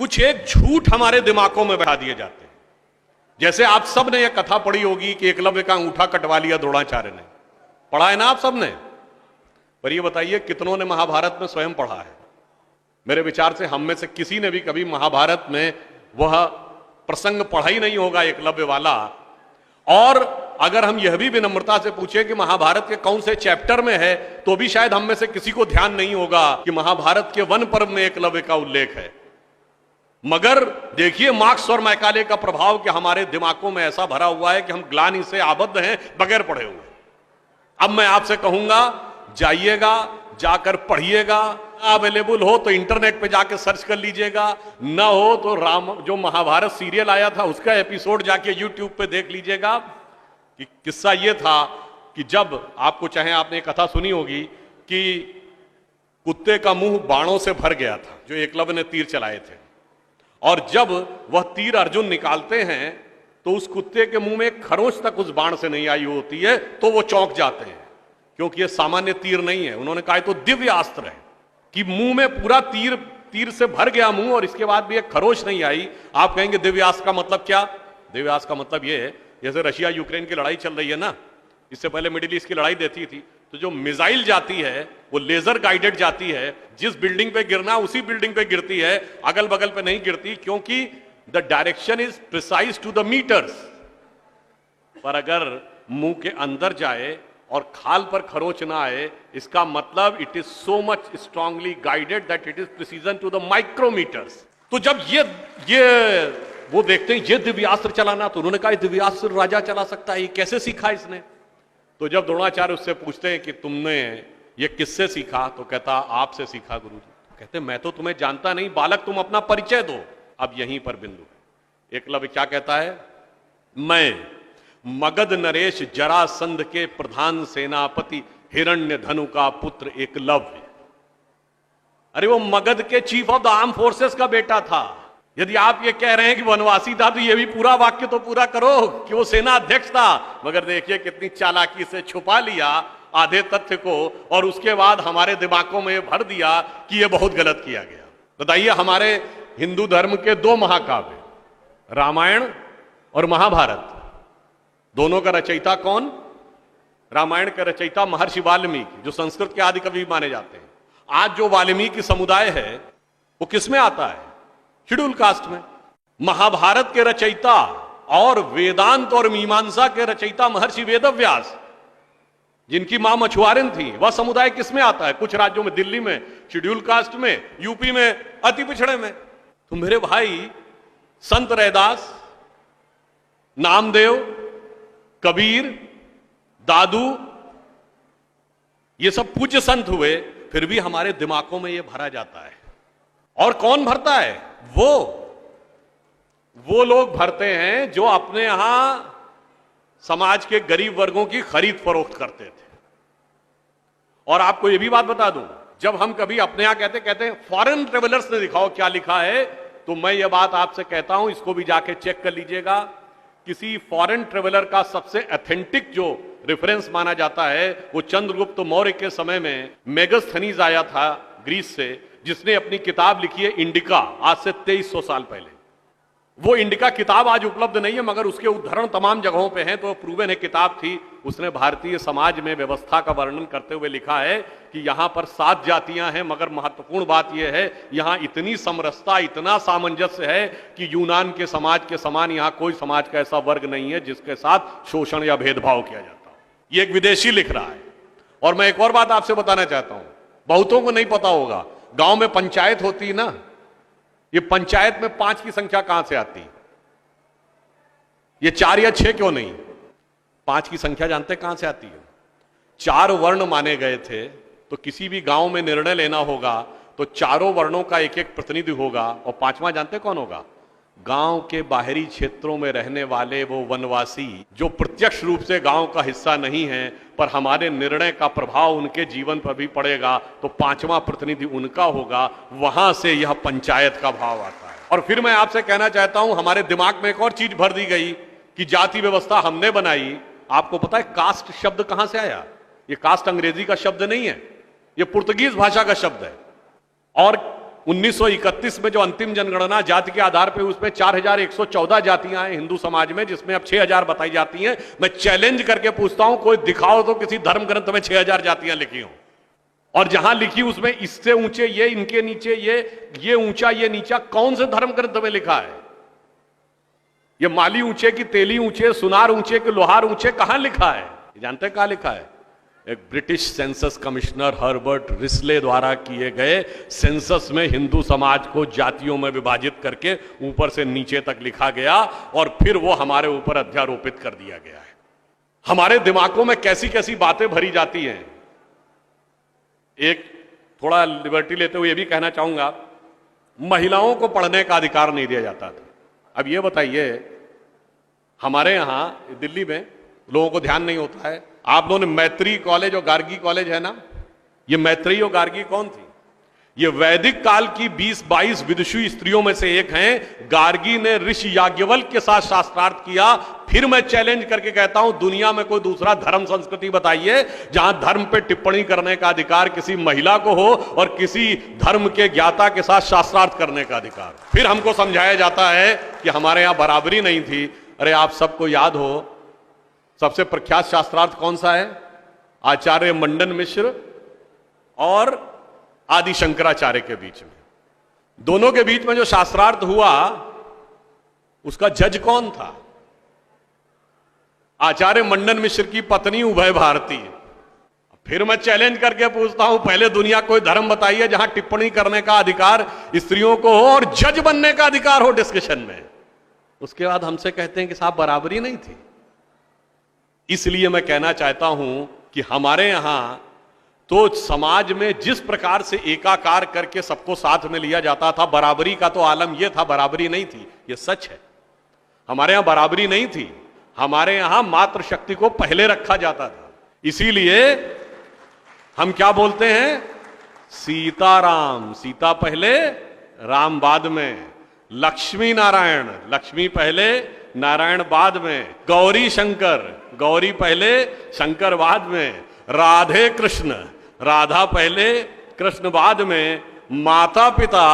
कुछ एक झूठ हमारे दिमागों में बैठा दिए जाते हैं। जैसे आप सब ने यह कथा पढ़ी होगी कि एकलव्य का अंगूठा कटवा लिया द्रोणाचार्य ने, पढ़ा है ना आप सब ने? पर यह बताइए कितनों ने महाभारत में स्वयं पढ़ा है? मेरे विचार से हम में से किसी ने भी कभी महाभारत में वह प्रसंग पढ़ा ही नहीं होगा एकलव्य वाला। और अगर हम यह भी विनम्रता से पूछे कि महाभारत के कौन से चैप्टर में है, तो भी शायद हम में से किसी को ध्यान नहीं होगा कि महाभारत के वन पर्व में एकलव्य का उल्लेख है। मगर देखिए मार्क्स और मैकाले का प्रभाव कि हमारे दिमागों में ऐसा भरा हुआ है कि हम ग्लानि से आबद्ध हैं बगैर पढ़े हुए। अब मैं आपसे कहूंगा, जाइएगा, जाकर पढ़िएगा। अवेलेबल हो तो इंटरनेट पे जाके सर्च कर लीजिएगा, ना हो तो राम जो महाभारत सीरियल आया था उसका एपिसोड जाके यूट्यूब पे देख लीजिएगा। कि किस्सा ये था कि जब आपको चाहे आपने कथा सुनी होगी कि कुत्ते का मुंह बाणों से भर गया था जो एकलव्य ने तीर चलाए थे, और जब वह तीर अर्जुन निकालते हैं तो उस कुत्ते के मुंह में एक खरोंच तक उस बाण से नहीं आई होती है, तो वो चौंक जाते हैं क्योंकि ये सामान्य तीर नहीं है। उन्होंने कहा तो दिव्य अस्त्र है कि मुंह में पूरा तीर से भर गया मुंह और इसके बाद भी एक खरोंच नहीं आई। आप कहेंगे दिव्यास्त्र का मतलब क्या? दिव्यास्त्र का मतलब ये है, जैसे रशिया यूक्रेन की लड़ाई चल रही है ना, इससे पहले मिडिल ईस्ट की लड़ाई देती थी, तो जो मिसाइल जाती है वो लेजर गाइडेड जाती है, जिस बिल्डिंग पे गिरना उसी बिल्डिंग पे गिरती है, अगल बगल पे नहीं गिरती, क्योंकि the direction is precise to the meters. पर अगर मुंह के अंदर जाए और खाल पर खरोच ना आए, इसका मतलब it is so much strongly guided that it is precision to the micrometers. तो जब ये वो देखते हैं ये दिव्यास्त्र चलाना, तो उन्होंने कहा दिव्यास्त्र राजा चला सकता है, ये कैसे सीखा इसने? तो जब द्रोणाचार्य उससे पूछते हैं कि तुमने ये किससे सीखा, तो कहता आपसे सीखा गुरुजी। कहते मैं तो तुम्हें जानता नहीं बालक, तुम अपना परिचय दो। अब यहीं पर बिंदु है। एकलव्य क्या कहता है? मैं मगध नरेश जरासंध के प्रधान सेनापति हिरण्य धनु का पुत्र एकलव्य। अरे वो मगध के chief of the arm forces का बेटा था। यदि आप ये कह रहे हैं कि वनवासी था, तो ये भी पूरा वाक्य तो पूरा करो कि वो सेना अध्यक्ष था। मगर देखिए कितनी चालाकी से छुपा लिया आधे तथ्य को, और उसके बाद हमारे दिमागों में भर दिया कि ये बहुत गलत किया गया। बताइए, हमारे हिंदू धर्म के दो महाकाव्य, रामायण और महाभारत, दोनों का रचयिता कौन? रामायण का रचयिता महर्षि वाल्मीकि, जो संस्कृत के आदि कवि माने जाते हैं। आज जो वाल्मीकि समुदाय है वो किसमें आता है? शेड्यूल कास्ट में। महाभारत के रचयिता और वेदांत और मीमांसा के रचयिता महर्षि वेदव्यास, जिनकी मां मछुआरिन थी, वह समुदाय किसमें आता है? कुछ राज्यों में, दिल्ली में शेड्यूल कास्ट में, यूपी में अति पिछड़े में। तो मेरे भाई संत रैदास, नामदेव, कबीर, दादू, ये सब पूज्य संत हुए, फिर भी हमारे दिमागों में ये भरा जाता है। और कौन भरता है? वो लोग भरते हैं जो अपने यहां समाज के गरीब वर्गों की खरीद फरोख्त करते थे। और आपको यह भी बात बता दूं, जब हम कभी अपने यहां कहते हैं फॉरेन ट्रेवलर्स ने दिखाओ क्या लिखा है, तो मैं यह बात आपसे कहता हूं, इसको भी जाके चेक कर लीजिएगा। किसी फॉरेन ट्रेवलर का सबसे ऑथेंटिक जो रेफरेंस माना जाता है, वो चंद्रगुप्त मौर्य के समय में मेगस्थनीज आया था ग्रीस से, जिसने अपनी किताब लिखी है इंडिका, आज से 2300 साल पहले। वो इंडिका किताब आज उपलब्ध नहीं है, मगर उसके उद्धरण तमाम जगहों पे हैं, तो प्रूवन है किताब थी। उसने भारतीय समाज में व्यवस्था का वर्णन करते हुए लिखा है कि यहां पर 7 जातियां हैं, मगर महत्वपूर्ण बात यह है यहां इतनी समरसता, इतना सामंजस्य है कि यूनान के समाज के समान यहां कोई समाज का ऐसा वर्ग नहीं है जिसके साथ शोषण या भेदभाव किया जाता हो। ये एक विदेशी लिख रहा है। और मैं एक और बात आपसे बताना चाहता हूं, बहुतों को नहीं पता होगा, गांव में पंचायत होती है ना, ये पंचायत में 5 की संख्या कहां से आती? ये 4 या 6 क्यों नहीं? 5 की संख्या जानते कहां से आती है? 4 वर्ण माने गए थे, तो किसी भी गांव में निर्णय लेना होगा तो चारों वर्णों का एक एक प्रतिनिधि होगा, और 5वां जानते कौन होगा? गांव के बाहरी क्षेत्रों में रहने वाले वो वनवासी जो प्रत्यक्ष रूप से गांव का हिस्सा नहीं है, पर हमारे निर्णय का प्रभाव उनके जीवन पर भी पड़ेगा, तो 5वां प्रतिनिधि उनका होगा। वहां से यह पंचायत का भाव आता है। और फिर मैं आपसे कहना चाहता हूं, हमारे दिमाग में एक और चीज भर दी गई कि जाति व्यवस्था हमने बनाई। आपको पता है कास्ट शब्द कहां से आया? ये कास्ट अंग्रेजी का शब्द नहीं है, ये पुर्तगीज भाषा का शब्द है। और 1931 में जो अंतिम जनगणना जाति के आधार पर उसमें 4114 जातियां हैं हिंदू समाज में, जिसमें अब 6000 बताई जाती हैं। मैं चैलेंज करके पूछता हूं, कोई दिखाओ तो किसी धर्म ग्रंथ में 6000 जातियां लिखी हो, और जहां लिखी उसमें इससे ऊंचे ये, इनके नीचे ये ऊंचा ये नीचा, कौन से धर्म ग्रंथ में लिखा है? ये माली ऊंचे की तेली ऊंचे, सुनार ऊंचे कि लोहार ऊंचे, कहां लिखा है? जानते हैं कहां लिखा है? एक British census commissioner Herbert Risley द्वारा किए गए सेंसस में हिंदू समाज को जातियों में विभाजित करके ऊपर से नीचे तक लिखा गया, और फिर वो हमारे ऊपर अध्यारोपित कर दिया गया है। हमारे दिमागों में कैसी कैसी बातें भरी जाती हैं। एक थोड़ा लिबर्टी लेते हुए यह भी कहना चाहूंगा, महिलाओं को पढ़ने का अधिकार नहीं दिया जाता था। अब ये बताइए, हमारे यहां दिल्ली में लोगों को ध्यान नहीं होता है, आप लोगों ने मैत्री कॉलेज और गार्गी कॉलेज है ना, ये मैत्री और गार्गी कौन थी? ये वैदिक काल की 20-22 विदुषी स्त्रियों में से एक हैं। गार्गी ने ऋषि याज्ञवल्क्य के साथ शास्त्रार्थ किया। फिर मैं चैलेंज करके कहता हूं, दुनिया में कोई दूसरा धर्म संस्कृति बताइए जहां धर्म पे टिप्पणी करने का अधिकार किसी महिला को हो और किसी धर्म के ज्ञाता के साथ शास्त्रार्थ करने का अधिकार। फिर हमको समझाया जाता है कि हमारे यहां बराबरी नहीं थी। अरे आप सबको याद हो, सबसे प्रख्यात शास्त्रार्थ कौन सा है? आचार्य मंडन मिश्र और आदि शंकराचार्य के बीच में, दोनों के बीच में जो शास्त्रार्थ हुआ उसका जज कौन था? आचार्य मंडन मिश्र की पत्नी उभय भारती। फिर मैं चैलेंज करके पूछता हूं, पहले दुनिया कोई धर्म बताइए जहां टिप्पणी करने का अधिकार स्त्रियों को हो और जज बनने का अधिकार हो डिस्कशन में। उसके बाद हमसे कहते हैं कि साहब बराबरी नहीं थी। इसलिए मैं कहना चाहता हूं कि हमारे यहां तो समाज में जिस प्रकार से एकाकार करके सबको साथ में लिया जाता था, बराबरी का तो आलम यह था, बराबरी नहीं थी, यह सच है। हमारे यहां बराबरी नहीं थी, हमारे यहां मातृशक्ति को पहले रखा जाता था। इसीलिए हम क्या बोलते हैं? सीताराम, सीता पहले राम बाद में। लक्ष्मी नारायण, लक्ष्मी पहले नारायण बाद में। गौरी शंकर, गौरी पहले शंकर बाद में। राधे कृष्ण, राधा पहले कृष्ण बाद में। माता पिता,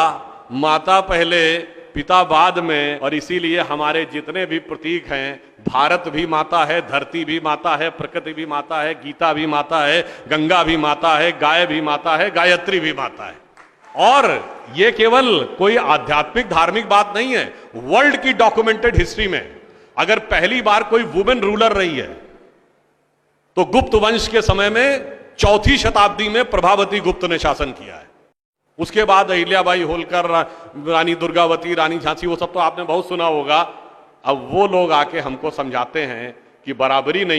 माता पहले पिता बाद में। और इसीलिए हमारे जितने भी प्रतीक हैं, भारत भी माता है, धरती भी माता है, प्रकृति भी माता है, गीता भी माता है, गंगा भी माता है, गाय भी माता है, गायत्री भी माता है। और ये केवल कोई आध्यात्मिक धार्मिक बात नहीं है, वर्ल्ड की डॉक्यूमेंटेड हिस्ट्री में अगर पहली बार कोई वुमेन रूलर रही है तो गुप्त वंश के समय में 4वीं शताब्दी में प्रभावती गुप्त ने शासन किया है। उसके बाद अहिल्याबाई होलकर, रानी दुर्गावती, रानी झांसी, वो सब तो आपने बहुत सुना होगा। अब वो लोग आके हमको समझाते हैं कि बराबरी नहीं